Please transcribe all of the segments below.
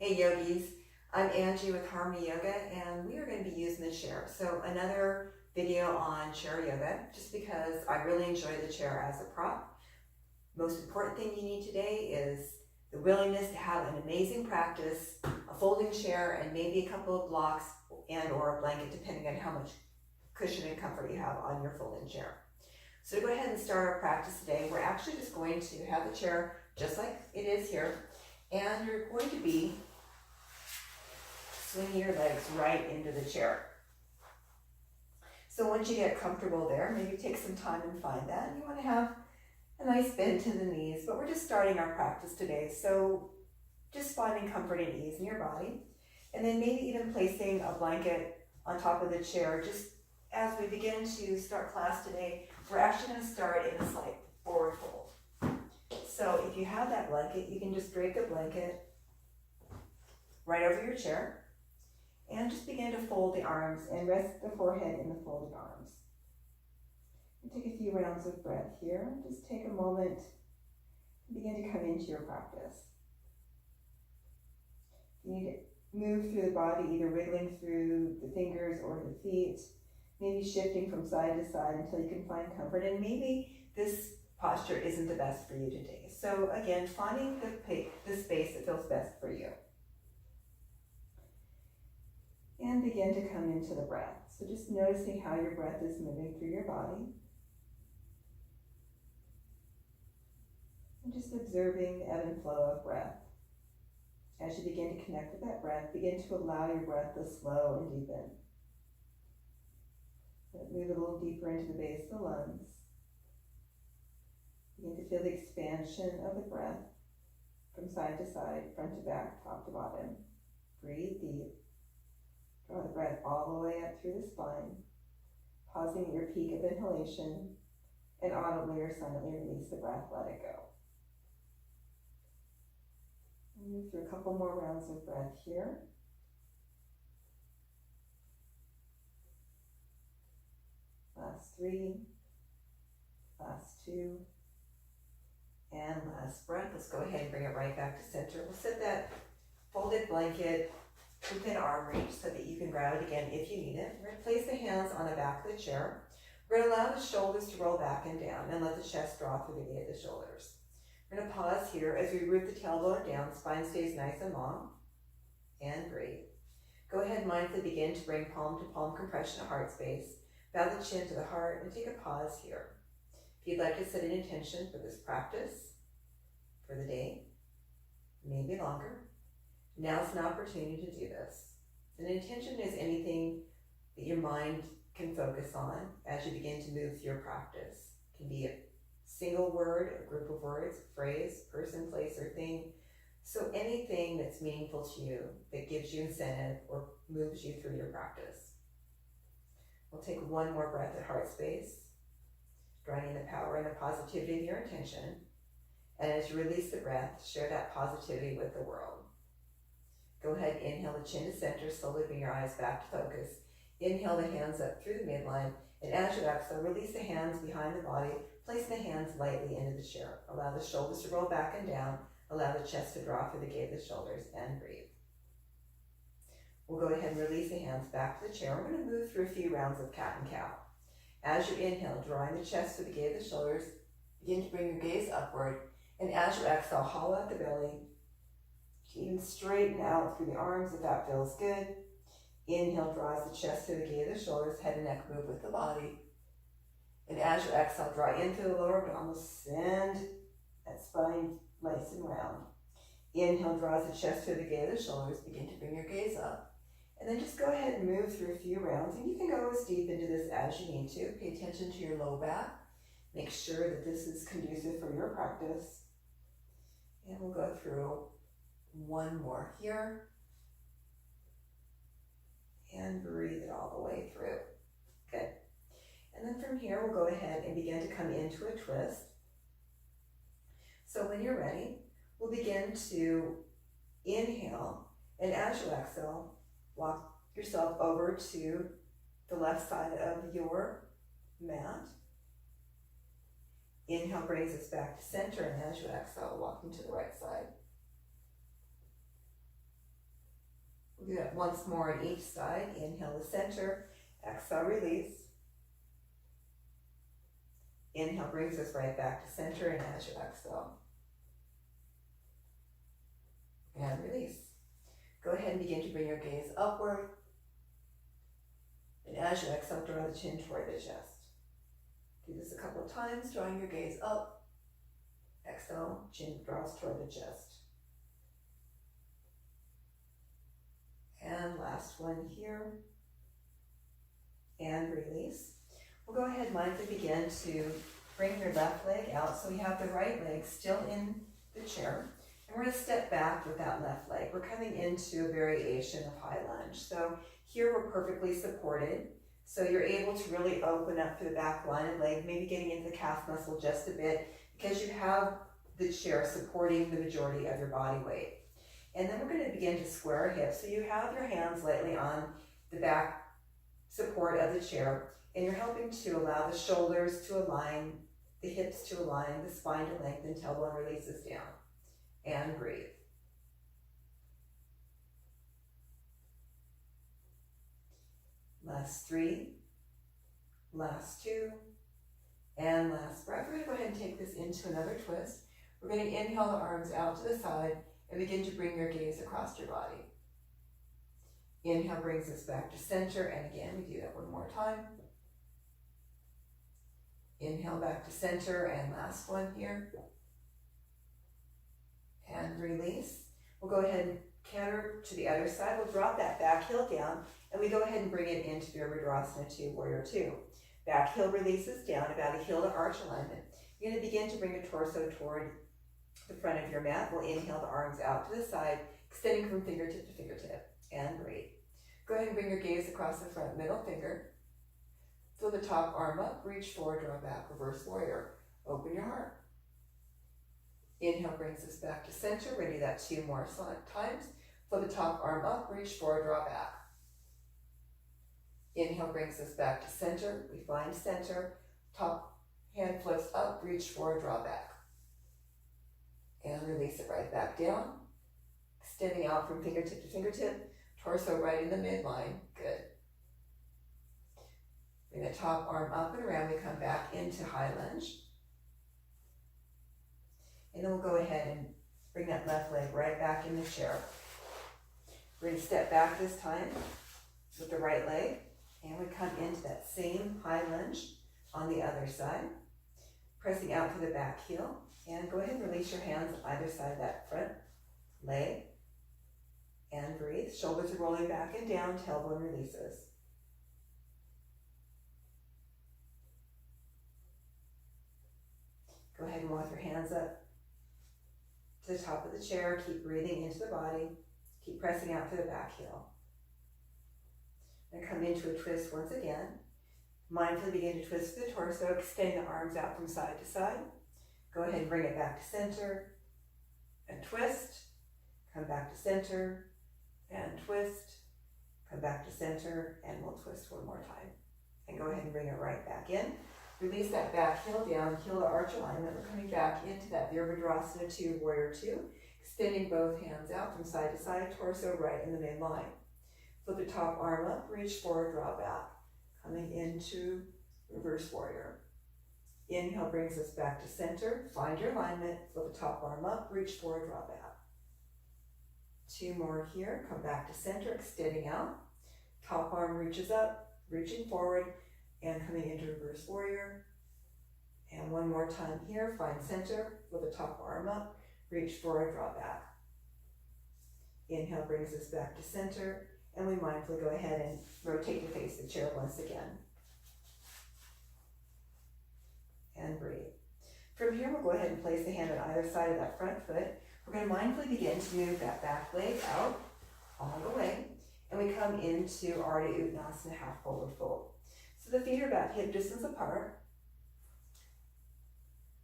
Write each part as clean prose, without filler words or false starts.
Hey yogis, I'm Angie with Harmony Yoga, and we are going to be using the chair. So another video on chair yoga, just because I really enjoy the chair as a prop. Most important thing you need today is the willingness to have an amazing practice, a folding chair, and maybe a couple of blocks and or a blanket, depending on how much cushion and comfort you have on your folding chair. So to go ahead and start our practice today, we're actually just going to have the chair just like it is here, and you're going to be swinging your legs right into the chair. So once you get comfortable there, maybe take some time and find that. You want to have a nice bend to the knees, but we're just starting our practice today. So just finding comfort and ease in your body. And then maybe even placing a blanket on top of the chair. Just as we begin to start class today, we're actually going to start in a slight forward fold. So if you have that blanket, you can just drape the blanket right over your chair. And just begin to fold the arms and rest the forehead in the folded arms. And take a few rounds of breath here. Just take a moment and begin to come into your practice. You need to move through the body, either wiggling through the fingers or the feet, maybe shifting from side to side until you can find comfort. And maybe this posture isn't the best for you today. So again, finding the space that feels best for you. And begin to come into the breath. So just noticing how your breath is moving through your body. And just observing the ebb and flow of breath. As you begin to connect with that breath, begin to allow your breath to slow and deepen. Let it move a little deeper into the base of the lungs. Begin to feel the expansion of the breath from side to side, front to back, top to bottom. Breathe deep. Draw the breath all the way up through the spine, pausing at your peak of inhalation, and audibly or silently release the breath, let it go. Move through a couple more rounds of breath here. Last 3, last 2, and last breath. Let's go ahead and bring it right back to center. We'll set that folded blanket within arm reach so that you can grab it again if you need it. We're going to place the hands on the back of the chair. We're going to allow the shoulders to roll back and down and let the chest draw through the gate of the shoulders. We're going to pause here as we root the tailbone down, spine stays nice and long, and breathe. Go ahead and mindfully begin to bring palm to palm compression to heart space. Bow the chin to the heart and take a pause here. If you'd like to set an intention for this practice, for the day, maybe longer, now's an opportunity to do this. An intention is anything that your mind can focus on as you begin to move through your practice. It can be a single word, a group of words, phrase, person, place, or thing. So anything that's meaningful to you, that gives you incentive or moves you through your practice. We'll take one more breath at heart space, drawing in the power and the positivity of your intention. And as you release the breath, share that positivity with the world. Go ahead, inhale the chin to center, slowly bring your eyes back to focus. Inhale the hands up through the midline, and as you exhale, release the hands behind the body, placing the hands lightly into the chair. Allow the shoulders to roll back and down, allow the chest to draw through the gate of the shoulders, and breathe. We'll go ahead and release the hands back to the chair. We're going to move through a few rounds of cat and cow. As you inhale, drawing the chest to the gate of the shoulders, begin to bring your gaze upward, and as you exhale, hollow out the belly. Even straighten out through the arms if that feels good. Inhale draws the chest to the gate of the shoulders, head and neck move with the body. And as you exhale, draw into the lower abdominals, send that spine nice and round. Inhale draws the chest to the gate of the shoulders, begin to bring your gaze up. And then just go ahead and move through a few rounds, and you can go as deep into this as you need to. Pay attention to your low back. Make sure that this is conducive for your practice. And we'll go through one more here. And breathe it all the way through. Good. And then from here, we'll go ahead and begin to come into a twist. So when you're ready, we'll begin to inhale, and as you exhale, walk yourself over to the left side of your mat. Inhale brings us back to center, and as you exhale, walking to the right side. We'll do that once more on each side. Inhale to center, exhale, release. Inhale brings us right back to center, and as you exhale. And release. Go ahead and begin to bring your gaze upward. And as you exhale, draw the chin toward the chest. Do this a couple of times, drawing your gaze up. Exhale, chin draws toward the chest. And last one here. And release. We'll go ahead and mindfully begin to bring your left leg out. So we have the right leg still in the chair. And we're going to step back with that left leg. We're coming into a variation of high lunge. So here we're perfectly supported. So you're able to really open up through the back line of leg, maybe getting into the calf muscle just a bit, because you have the chair supporting the majority of your body weight. And then we're going to begin to square our hips. So you have your hands lightly on the back support of the chair, and you're helping to allow the shoulders to align, the hips to align, the spine to lengthen, tailbone releases down. And breathe. Last 3, last 2, and last breath. We're going to go ahead and take this into another twist. We're going to inhale the arms out to the side and begin to bring your gaze across your body. Inhale brings us back to center, and again, we do that one more time. Inhale back to center, and last one here. And release. We'll go ahead and canter to the other side. We'll drop that back heel down, and we go ahead and bring it into Virabhadrasana 2, Warrior 2. Back heel releases down, about a heel to arch alignment. You're going to begin to bring your torso toward the front of your mat. We'll inhale the arms out to the side, extending from fingertip to fingertip, and breathe. Go ahead and bring your gaze across the front middle finger. Fill the top arm up, reach forward, draw back, reverse warrior. Open your heart. Inhale brings us back to center. We're going to do that 2 more times. Flip the top arm up, reach forward, draw back. Inhale brings us back to center. We find center. Top hand flips up, reach forward, draw back. And release it right back down. Extending out from fingertip to fingertip. Torso right in the midline. Good. Bring the top arm up and around. We come back into high lunge. And then we'll go ahead and bring that left leg right back in the chair. We're going to step back this time with the right leg, and we come into that same high lunge on the other side, pressing out to the back heel, and go ahead and release your hands on either side of that front leg, and breathe. Shoulders are rolling back and down, tailbone releases. Go ahead and walk your hands up to the top of the chair. Keep breathing into the body. Keep pressing out to the back heel. And come into a twist once again. Mindfully begin to twist the torso, extend the arms out from side to side. Go ahead and bring it back to center and twist. Come back to center and twist. Come back to center, and we'll twist one more time. And go ahead and bring it right back in. Release that back heel down, heel to arch alignment. We're coming back into that Virabhadrasana 2, Warrior 2. Extending both hands out from side to side, torso right in the midline. Flip the top arm up, reach forward, draw back. Coming into reverse warrior. Inhale brings us back to center. Find your alignment. Flip the top arm up, reach forward, draw back. 2 more here. Come back to center, extending out. Top arm reaches up, reaching forward, and coming into reverse warrior. And one more time here. Find center. Flip the top arm up, reach forward, draw back. Inhale brings us back to center. And we mindfully go ahead and rotate to face the chair once again. And breathe. From here, we'll go ahead and place the hand on either side of that front foot. We're going to mindfully begin to move that back leg out all the way. And we come into Ardha Uttanasana, half forward fold. So the feet are about hip distance apart.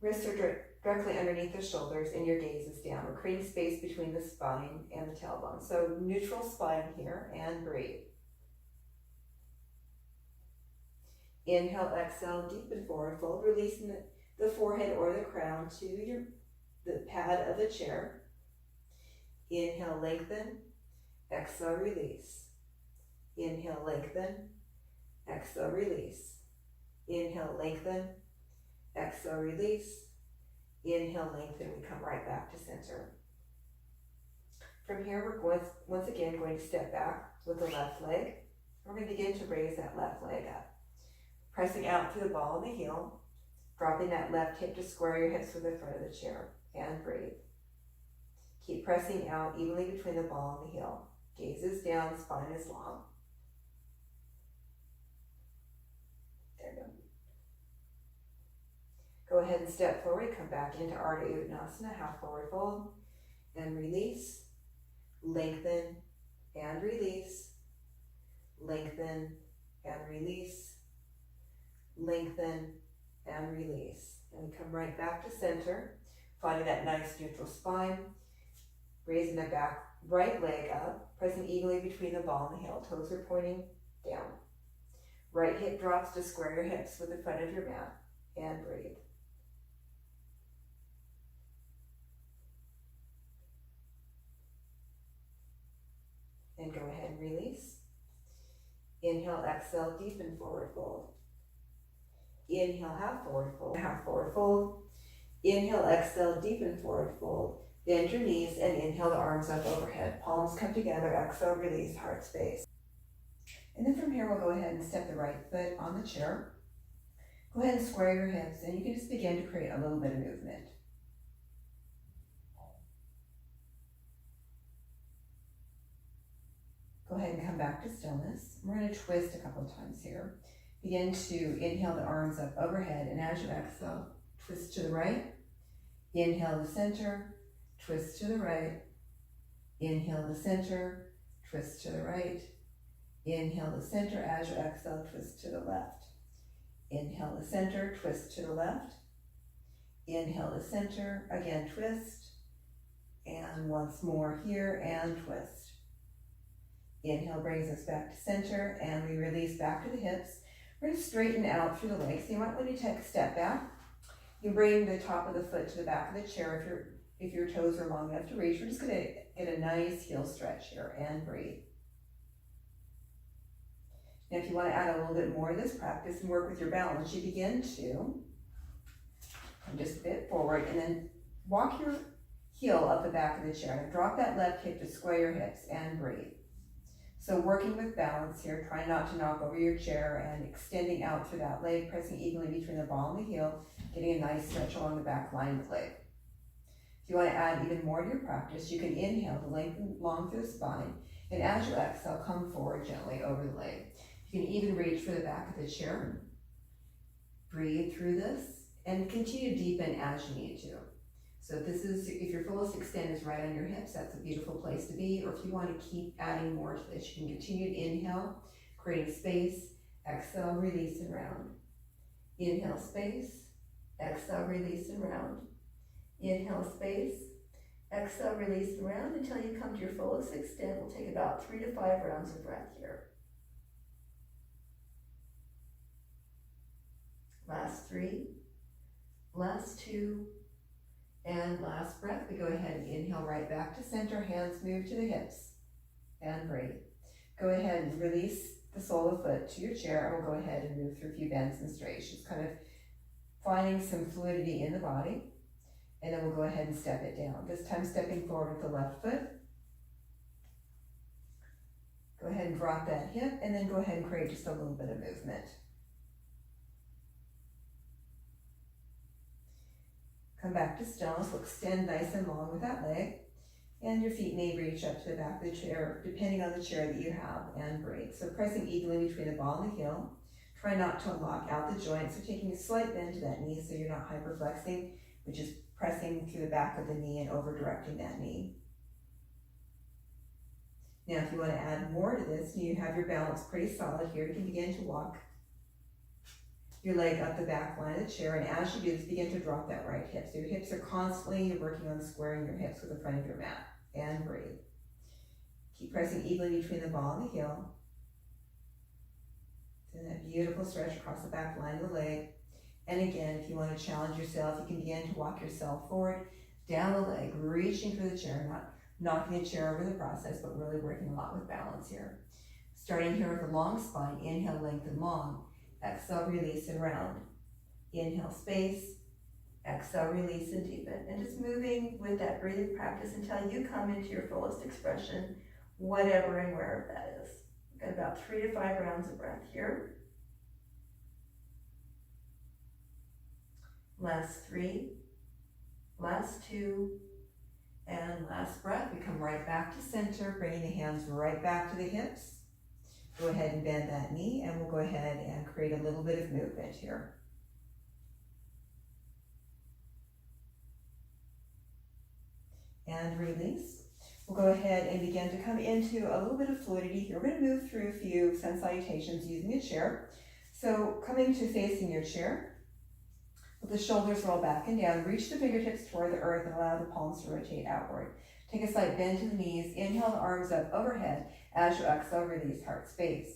Wrists are directly underneath the shoulders, and your gaze is down. We're creating space between the spine and the tailbone. So neutral spine here, and breathe. Inhale, exhale, deepen forward fold, releasing the forehead or the crown to the pad of the chair. Inhale, lengthen, exhale, release. Inhale, lengthen, exhale, release. Inhale, lengthen, exhale, release. Inhale, lengthen, we come right back to center. From here, we're going, once again going to step back with the left leg. We're going to begin to raise that left leg up. Pressing out through the ball and the heel, dropping that left hip to square your hips with the front of the chair, and breathe. Keep pressing out evenly between the ball and the heel. Gaze is down, spine is long. There you go. Go ahead and step forward, come back into Ardha Uttanasana, half forward fold, and release, lengthen, and release, lengthen, and release, lengthen, and release. And we come right back to center, finding that nice neutral spine, raising the back right leg up, pressing evenly between the ball and the heel. Toes are pointing down. Right hip drops to square your hips with the front of your mat, and breathe. And go ahead and release. Inhale, exhale, deepen forward fold. Inhale, half forward fold, half forward fold. Inhale, exhale, deepen forward fold. Bend your knees and inhale the arms up overhead. Palms come together, exhale, release, heart space. And then from here, we'll go ahead and step the right foot on the chair. Go ahead and square your hips, and you can just begin to create a little bit of movement. Go ahead and come back to stillness. We're going to twist a couple of times here. Begin to inhale the arms up overhead, and as you exhale, twist to the right. Inhale the center, twist to the right. Inhale the center, twist to the right. Inhale the center, as you exhale, twist to the left. Inhale the center, twist to the left. Inhale the center, again twist. And once more here, and twist. Inhale brings us back to center, and we release back to the hips. We're going to straighten out through the legs. So you might want to take a step back. You bring the top of the foot to the back of the chair if your toes are long enough to reach. We're just going to get a nice heel stretch here, and breathe. Now if you want to add a little bit more of this practice and work with your balance, you begin to come just a bit forward and then walk your heel up the back of the chair. And drop that left hip to square your hips, and breathe. So working with balance here, try not to knock over your chair and extending out through that leg, pressing evenly between the ball and the heel, getting a nice stretch along the back line of the leg. If you want to add even more to your practice, you can inhale to lengthen long through the spine, and as you exhale, come forward gently over the leg. You can even reach for the back of the chair. Breathe through this and continue to deepen as you need to. So if your fullest extent is right on your hips, that's a beautiful place to be. Or if you want to keep adding more to this, you can continue to inhale, creating space, exhale, release, and round. Inhale, space, exhale, release, and round. Inhale, space, exhale, release, and round until you come to your fullest extent. We'll take about 3 to 5 rounds of breath here. Last 3, last 2, and last breath. We go ahead and inhale right back to center, hands move to the hips, and breathe. Go ahead and release the sole of the foot to your chair, and we'll go ahead and move through a few bends and straights, just kind of finding some fluidity in the body, and then we'll go ahead and step it down. This time stepping forward with the left foot. Go ahead and drop that hip, and then go ahead and create just a little bit of movement. Come back to stillness. We'll extend nice and long with that leg. And your feet may reach up to the back of the chair, depending on the chair that you have, and breathe. So pressing evenly between the ball and the heel. Try not to lock out the joint. So taking a slight bend to that knee so you're not hyperflexing, which is pressing through the back of the knee and over directing that knee. Now, if you want to add more to this, you have your balance pretty solid here. You can begin to walk your leg up the back line of the chair, and as you do this, begin to drop that right hip. So your hips are constantly, you're working on squaring your hips with the front of your mat, and breathe. Keep pressing evenly between the ball and the heel. Then that beautiful stretch across the back line of the leg. And again, if you want to challenge yourself, you can begin to walk yourself forward, down the leg, reaching for the chair, not knocking the chair over the process, but really working a lot with balance here. Starting here with a long spine, inhale, lengthen long, exhale, release and round. Inhale, space, exhale, release and deepen. And just moving with that breathing practice until you come into your fullest expression, whatever and wherever that is. We've got about 3 to 5 rounds of breath here. Last 3, last 2, and last breath. We come right back to center, bringing the hands right back to the hips. Go ahead and bend that knee, and we'll go ahead and create a little bit of movement here. And release. We'll go ahead and begin to come into a little bit of fluidity here. We're going to move through a few sun salutations using a chair. So coming to facing your chair, with the shoulders roll back and down, reach the fingertips toward the earth and allow the palms to rotate outward. Take a slight bend to the knees, inhale the arms up overhead. As you exhale, release heart space.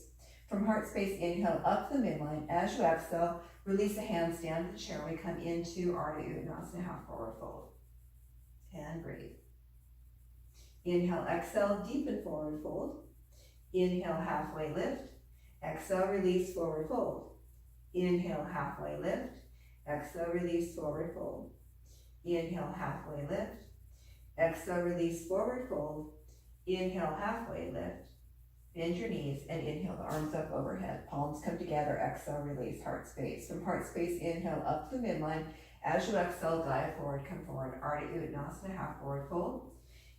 From heart space, inhale up the midline. As you exhale, release the hands down to the chair. We come into Ardha Uttanasana, half forward fold. And breathe. Inhale, exhale, deepen forward fold. Inhale, halfway lift. Exhale, release, forward fold. Inhale, halfway lift. Exhale, release, forward fold. Inhale, halfway lift. Exhale, release, forward fold. Inhale, halfway lift. Bend your knees and inhale the arms up overhead. Palms come together, exhale, release, heart space. From heart space, inhale up the midline. As you exhale, dive forward, come forward. Ardha Uttanasana, half forward fold.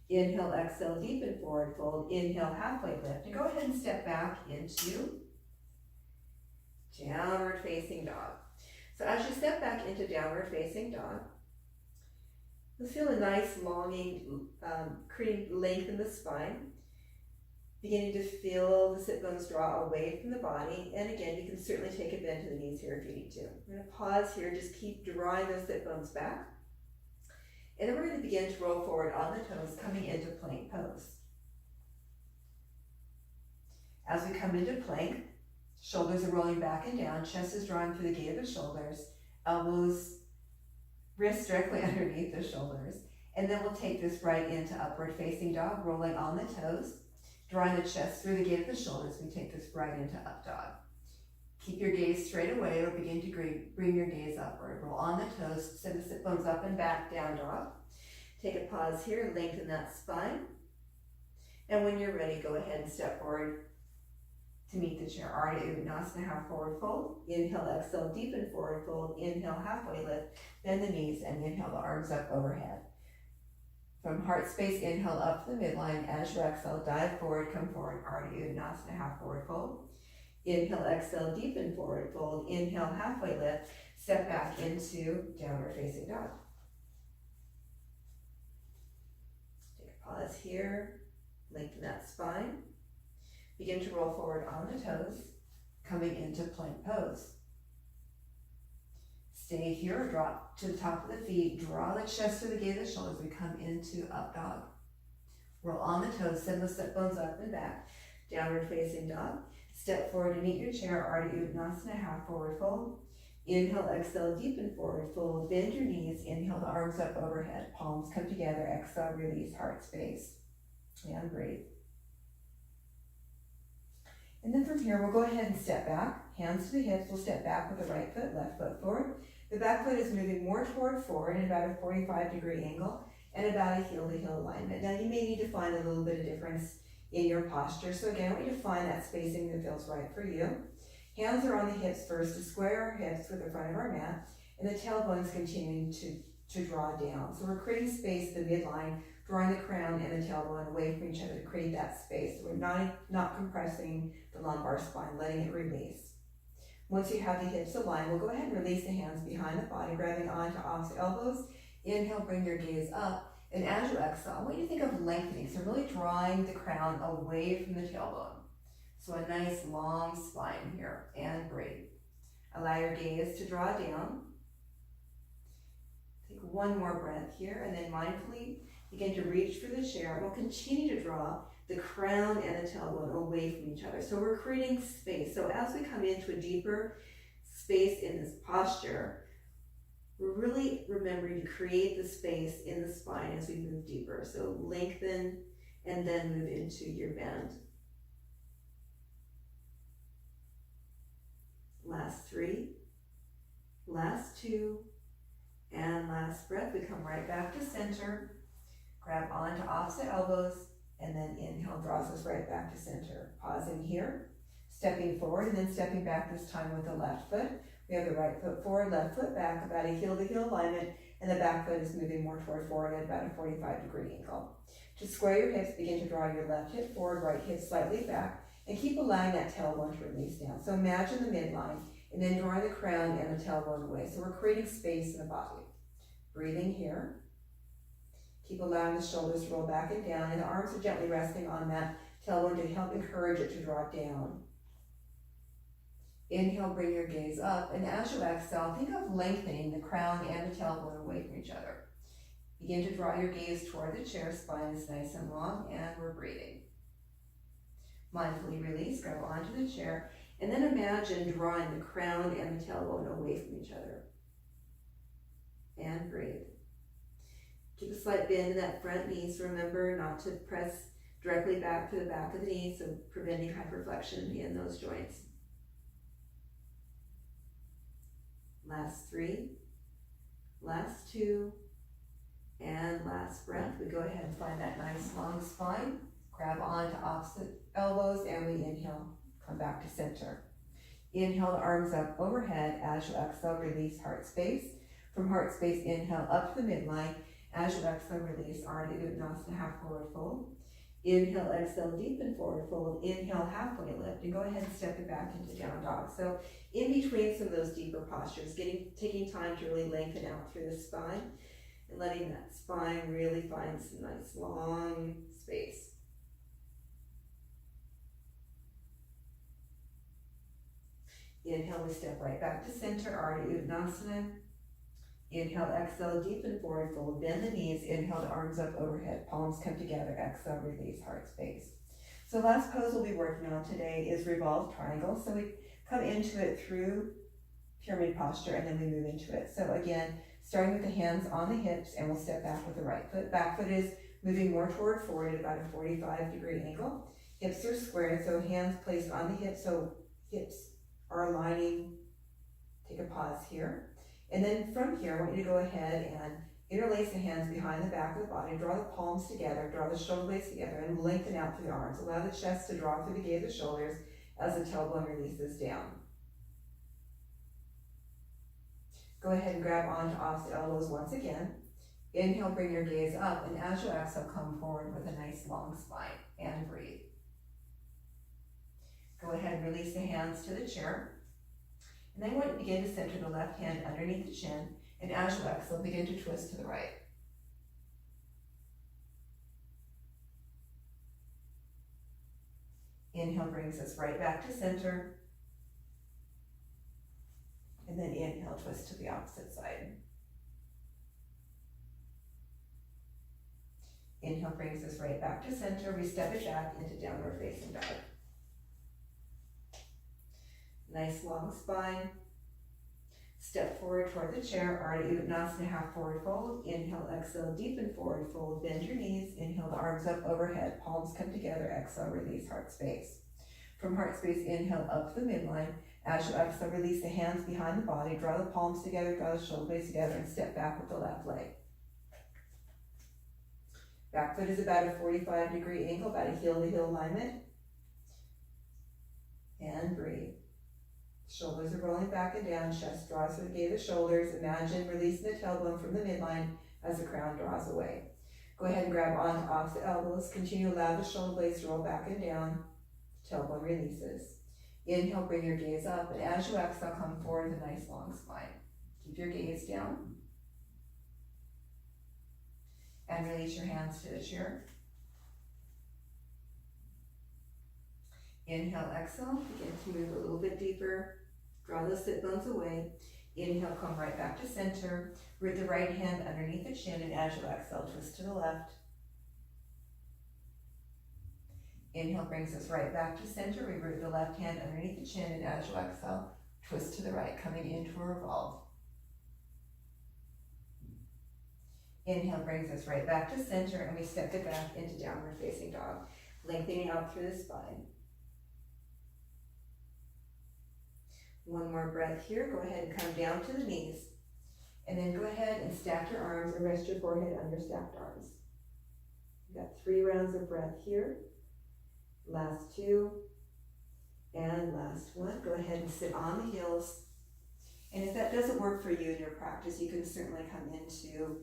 Inhale, exhale, deepen forward fold. Inhale, halfway lift. And go ahead and step back into downward facing dog. So as you step back into downward facing dog, you'll feel a nice longing, creating length in the spine. Beginning to feel the sit bones draw away from the body. And again, you can certainly take a bend to the knees here if you need to. I'm going to pause here, just keep drawing those sit bones back. And then we're going to begin to roll forward on the toes, coming into plank pose. As we come into plank, shoulders are rolling back and down, chest is drawing through the gate of the shoulders, elbows, wrists directly underneath the shoulders. And then we'll take this right into upward facing dog, rolling on the toes, drawing the chest through the gate of the shoulders. We take this right into up dog. Keep your gaze straight away or begin to bring your gaze upward. Roll on the toes, send the sit bones up and back, down dog. Take a pause here, lengthen that spine. And when you're ready, go ahead and step forward to meet the chair. Ardha Uttanasana, half forward fold. Inhale, exhale, deepen forward fold. Inhale, halfway lift, bend the knees and inhale the arms up overhead. From heart space, inhale up the midline. As you exhale, dive forward, come forward. Ardha Uttanasana, half forward fold. Inhale, exhale, deepen forward fold. Inhale, halfway lift. Step back into downward facing dog. Take a pause here. Lengthen that spine. Begin to roll forward on the toes, coming into plank pose. Stay here, drop to the top of the feet, draw the chest through the gate of the shoulders. We come into up dog. Roll on the toes, send the sit bones up and back. Downward facing dog. Step forward to meet your chair, Ardha Uttanasana, half forward fold. Inhale, exhale, deepen forward fold. Bend your knees, inhale the arms up overhead. Palms come together, exhale, release, heart space. And breathe. And then from here, we'll go ahead and step back, hands to the hips. We'll step back with the right foot, left foot forward. The back foot is moving more toward forward at about a 45-degree angle and about a heel-to-heel alignment. Now, you may need to find a little bit of difference in your posture. So again, I want you to find that spacing that feels right for you. Hands are on the hips first to square our hips with the front of our mat, and the tailbone's continuing to draw down. So we're creating space at the midline, drawing the crown and the tailbone away from each other to create that space. So we're not compressing the lumbar spine, letting it release. Once you have the hips aligned, we'll go ahead and release the hands behind the body, grabbing onto opposite elbows. Inhale, bring your gaze up. And as you exhale, I want you to think of lengthening. So really drawing the crown away from the tailbone. So a nice long spine here. And breathe. Allow your gaze to draw down. Take one more breath here and then mindfully begin to reach for the chair. We'll continue to draw the crown and the tailbone away from each other. So we're creating space. So as we come into a deeper space in this posture, We're really remembering to create the space in the spine as we move deeper. So lengthen and then move into your bend. Last 3, last 2, and last breath. We come right back to center. Grab onto opposite elbows, and then inhale draws us right back to center. Pausing here, stepping forward, and then stepping back this time with the left foot. We have the right foot forward, left foot back, about a heel-to-heel alignment, and the back foot is moving more toward forward at about a 45-degree angle. To square your hips, begin to draw your left hip forward, right hip slightly back, and keep allowing that tailbone to release down. So imagine the midline, and then drawing the crown and the tailbone away. So we're creating space in the body. Breathing here. Keep allowing the shoulders to roll back and down, and the arms are gently resting on that tailbone to help encourage it to draw down. Inhale, bring your gaze up, and as you exhale, think of lengthening the crown and the tailbone away from each other. Begin to draw your gaze toward the chair, spine is nice and long, and we're breathing. Mindfully release, grab onto the chair, and then imagine drawing the crown and the tailbone away from each other. And breathe. Keep a slight bend in that front knee, so remember not to press directly back to the back of the knee, so preventing hyperflexion in those joints. Last 3, last 2, and last breath. We go ahead and find that nice long spine. Grab onto opposite elbows, and we inhale, come back to center. Inhale, the arms up overhead. As you exhale, release heart space. From heart space, inhale up to the midline. As you exhale, release Ardha Uttanasana, half forward fold. Inhale, exhale, deepen forward fold. Inhale, halfway lift, and go ahead and step it back into down dog. So in between some of those deeper postures, taking time to really lengthen out through the spine and letting that spine really find some nice long space. Inhale, we step right back to center, Ardha Uttanasana. Inhale, exhale, deepen forward fold, bend the knees. Inhale, the arms up overhead, palms come together. Exhale, release heart space. So last pose we'll be working on today is Revolved Triangle. So we come into it through pyramid posture, and then we move into it. So again, starting with the hands on the hips, and we'll step back with the right foot. Back foot is moving more toward forward at about a 45-degree angle. Hips are squared, so hands placed on the hips, so hips are aligning. Take a pause here. And then from here, I want you to go ahead and interlace the hands behind the back of the body, draw the palms together, draw the shoulder blades together, and lengthen out through the arms. Allow the chest to draw through the gate of the shoulders as the tailbone releases down. Go ahead and grab onto opposite elbows once again. Inhale, bring your gaze up, and as you exhale, come forward with a nice long spine, and breathe. Go ahead and release the hands to the chair. And then I want you to begin to center the left hand underneath the chin, and as you exhale, begin to twist to the right. Inhale brings us right back to center. And then inhale, twist to the opposite side. Inhale brings us right back to center. We step it back into downward facing dog. Nice long spine. Step forward toward the chair, Ardha Uttanasana, half forward fold. Inhale, exhale, deepen forward fold, bend your knees. Inhale, the arms up overhead, palms come together. Exhale, release heart space. From heart space, inhale up to the midline. As you exhale, release the hands behind the body, draw the palms together, draw the shoulder blades together, and step back with the left leg. Back foot is about a 45-degree angle, about a heel-to-heel alignment. And breathe. Shoulders are rolling back and down, chest draws through the gate of the shoulders. Imagine releasing the tailbone from the midline as the crown draws away. Go ahead and grab onto opposite elbows. Continue to allow the shoulder blades to roll back and down. Tailbone releases. Inhale, bring your gaze up, and as you exhale, come forward with a nice long spine. Keep your gaze down. And release your hands to the chair. Inhale, exhale, begin to move a little bit deeper. Draw those sit bones away. Inhale, come right back to center. Root the right hand underneath the chin, and as you exhale, twist to the left. Inhale brings us right back to center. We root the left hand underneath the chin, and as you exhale, twist to the right, coming into a revolve. Inhale brings us right back to center, and we step it back into downward facing dog, lengthening out through the spine. One more breath here. Go ahead and come down to the knees, and then go ahead and stack your arms and rest your forehead on your stacked arms. You've got 3 rounds of breath here. Last 2, and last 1. Go ahead and sit on the heels. And if that doesn't work for you in your practice, you can certainly come into,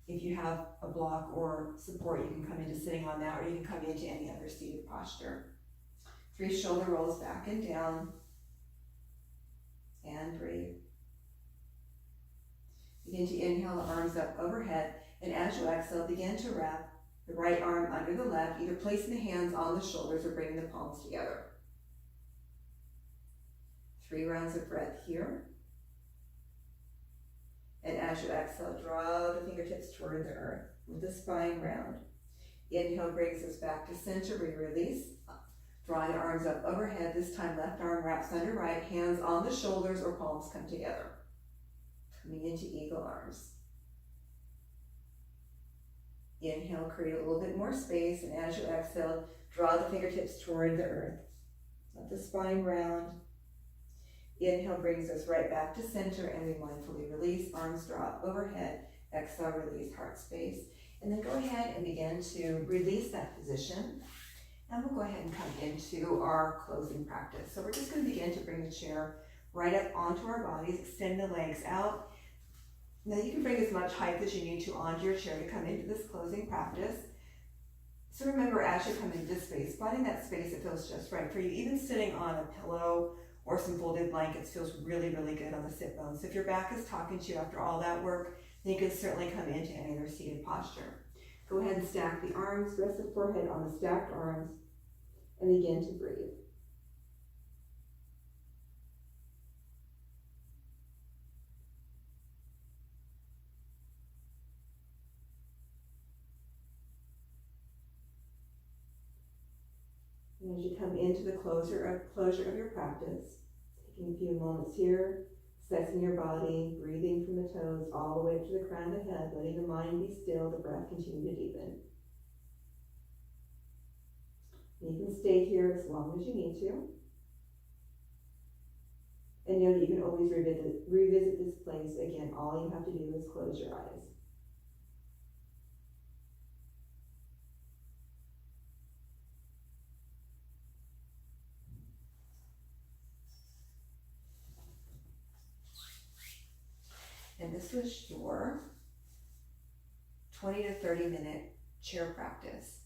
if you have a block or support, you can come into sitting on that, or you can come into any other seated posture. 3 shoulder rolls back and down, and breathe. Begin to inhale the arms up overhead, and as you exhale, begin to wrap the right arm under the left, either placing the hands on the shoulders or bringing the palms together. 3 rounds of breath here. And as you exhale, draw the fingertips toward the earth with the spine round. Inhale brings us back to center. We release. Drawing the arms up overhead. This time left arm wraps under right, hands on the shoulders or palms come together. Coming into eagle arms. Inhale, create a little bit more space, and as you exhale, draw the fingertips toward the earth. Let the spine round. Inhale brings us right back to center, and we mindfully release. Arms drop overhead. Exhale, release, heart space. And then go ahead and begin to release that position. And we'll go ahead and come into our closing practice. So we're just going to begin to bring the chair right up onto our bodies, extend the legs out. Now you can bring as much height as you need to onto your chair to come into this closing practice. So remember, as you come into this space, finding that space that feels just right for you. Even sitting on a pillow or some folded blankets feels really, really good on the sit bones. So if your back is talking to you after all that work, then you can certainly come into any other seated posture. Go ahead and stack the arms, rest the forehead on the stacked arms, and begin to breathe. And as you come into the closure of your practice, taking a few moments here, assessing your body, breathing from the toes all the way up to the crown of the head, letting the mind be still, the breath continue to deepen. And you can stay here as long as you need to. And know that you can always revisit this place again. All you have to do is close your eyes. And this was your 20 to 30 minute chair practice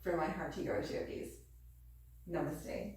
for my heart to yours yogis. Namaste.